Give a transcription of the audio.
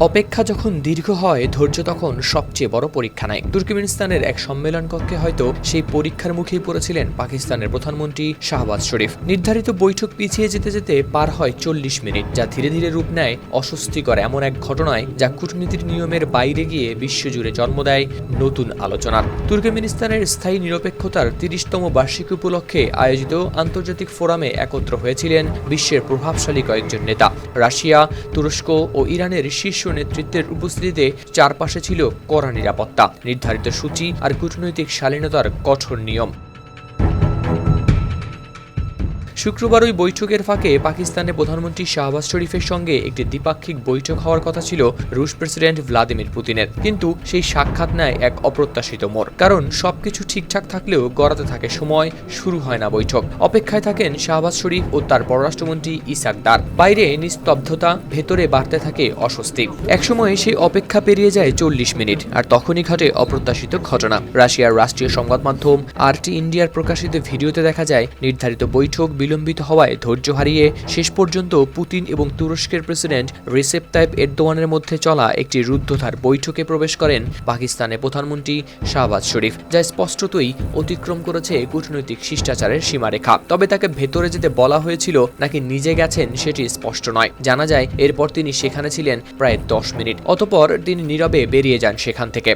অপেক্ষা যখন দীর্ঘ হয়, ধৈর্য তখন সবচেয়ে বড় পরীক্ষা নেয়। তুর্কমেনিস্তানের এক সম্মেলন কক্ষে হয়তো সেই পরীক্ষার মুখেই পড়েছিলেন পাকিস্তানের প্রধানমন্ত্রী শাহবাজ শরীফ। নির্ধারিত বৈঠক পিছিয়ে যেতে যেতে পার হয় 40 মিনিট, যা ধীরে ধীরে রূপ নেয় অস্বস্তিকর এমন এক ঘটনায়, যা কূটনীতির নিয়মের বাইরে গিয়ে বিশ্বজুড়ে জন্ম দেয় নতুন আলোচনার। তুর্কমেনিস্তানের স্থায়ী নিরপেক্ষতার 30তম বার্ষিকী উপলক্ষে আয়োজিত আন্তর্জাতিক ফোরামে একত্র হয়েছিলেন বিশ্বের প্রভাবশালী কয়েকজন নেতা। রাশিয়া, তুরস্ক ও ইরানের শীর্ষ নেতৃত্বের উপস্থিতিতে চারপাশে ছিল কড়া নিরাপত্তা, নির্ধারিত সূচি আর কূটনৈতিক শালীনতার কঠোর নিয়ম। শুক্রবার ওই বৈঠকের ফাঁকে পাকিস্তানের প্রধানমন্ত্রী শাহবাজ শরীফের সঙ্গে একটি দ্বিপাক্ষিক বৈঠক হওয়ার কথা ছিল রুশ প্রেসিডেন্ট ভ্লাদিমির পুতিনের, কিন্তু সেই সাক্ষাৎ নেয় এক অপ্রত্যাশিত মোড়। কারণ সবকিছু ঠিকঠাক থাকলেও গড়াতে থাকে সময়, শুরু হয় না বৈঠক। অপেক্ষায় থাকেন শাহবাজ শরীফ ও তার পররাষ্ট্রমন্ত্রী ইসাক দার। বাইরে নিস্তব্ধতা, ভেতরে বাড়তে থাকে অস্বস্তি। একসময় সেই অপেক্ষা পেরিয়ে যায় 40 মিনিট, আর তখনই ঘটে অপ্রত্যাশিত ঘটনা। রাশিয়ার রাষ্ট্রীয় সংবাদ মাধ্যম RT ইন্ডিয়ার প্রকাশিত ভিডিওতে দেখা যায় নির্ধারিত বৈঠক বিলম্বিত হওয়ায় ধৈর্য হারিয়ে শেষ পর্যন্ত পুতিন এবং তুরস্কের প্রেসিডেন্ট রিসেপ তাইপ এরদোয়ানের মধ্যে চলা একটি রুদ্ধদ্বার বৈঠকে প্রবেশ করেন পাকিস্তানের প্রধানমন্ত্রী শাহবাজ শরীফ, যা স্পষ্টতই অতিক্রম করেছে কূটনৈতিক শিষ্টাচারের সীমারেখা। তবে তাকে ভেতরে যেতে বলা হয়েছিল নাকি নিজে গেছেন সেটি স্পষ্ট নয়। জানা যায় এরপর তিনি সেখানে ছিলেন প্রায় 10 মিনিট, অতঃপর তিনি নীরবে বেরিয়ে যান সেখান থেকে।